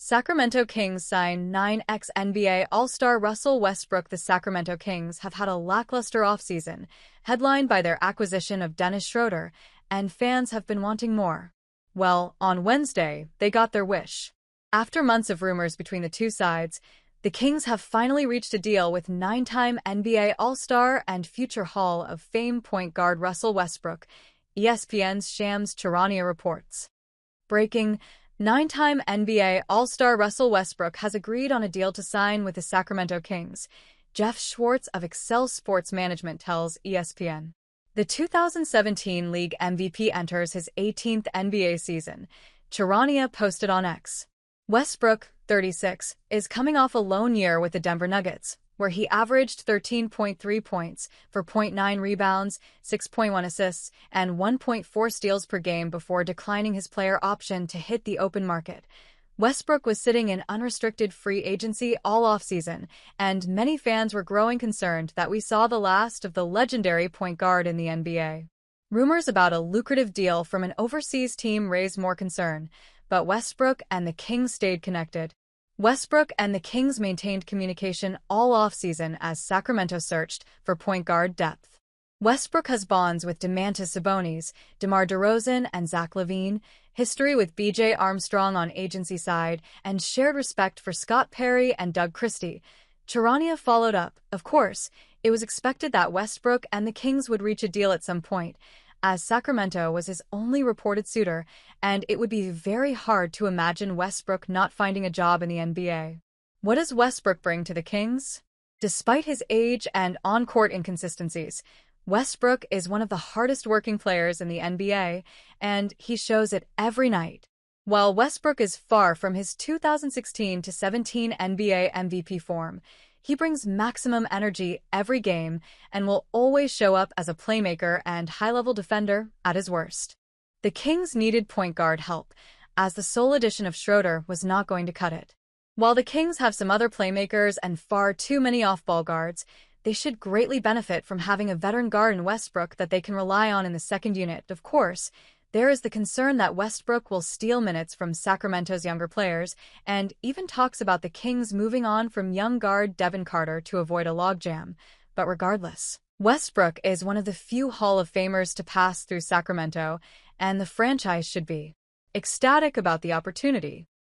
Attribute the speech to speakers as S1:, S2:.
S1: Sacramento Kings sign 9 NBA All-Star Russell Westbrook. The Sacramento Kings have had a lackluster offseason, headlined by their acquisition of Dennis Schroeder, and fans have been wanting more. Well, on Wednesday, they got their wish. After months of rumors between the two sides, the Kings have finally reached a deal with 9-time NBA All-Star and future Hall of Fame point guard Russell Westbrook, ESPN's Shams Charania reports. Breaking: 9-time NBA All-Star Russell Westbrook has agreed on a deal to sign with the Sacramento Kings, Jeff Schwartz of Excel Sports Management tells ESPN. The 2017 league MVP enters his 18th NBA season, Charania posted on X. Westbrook, 36, is coming off a lone year with the Denver Nuggets, where he averaged 13.3 points for 0.9 rebounds, 6.1 assists, and 1.4 steals per game before declining his player option to hit the open market. Westbrook was sitting in unrestricted free agency all offseason, and many fans were growing concerned that we saw the last of the legendary point guard in the NBA. Rumors about a lucrative deal from an overseas team raised more concern, but Westbrook and the Kings stayed connected. Westbrook and the Kings maintained communication all offseason as Sacramento searched for point guard depth. Westbrook has bonds with Domantas Sabonis, DeMar DeRozan, and Zach LaVine, history with B.J. Armstrong on agency side, and shared respect for Scott Perry and Doug Christie. Charania followed up. Of course, it was expected that Westbrook and the Kings would reach a deal at some point, as Sacramento was his only reported suitor, and it would be very hard to imagine Westbrook not finding a job in the NBA. What does Westbrook bring to the Kings? Despite his age and on-court inconsistencies, Westbrook is one of the hardest-working players in the NBA, and he shows it every night. While Westbrook is far from his 2016-17 NBA MVP form, he brings maximum energy every game and will always show up as a playmaker and high-level defender at his worst. The Kings needed point guard help, as the sole addition of Schroeder was not going to cut it. While the Kings have some other playmakers and far too many off-ball guards, they should greatly benefit from having a veteran guard in Westbrook that they can rely on in the second unit. Of course, there is the concern that Westbrook will steal minutes from Sacramento's younger players, and even talks about the Kings moving on from young guard Devin Carter to avoid a logjam. But regardless, Westbrook is one of the few Hall of Famers to pass through Sacramento, and the franchise should be ecstatic about the opportunity.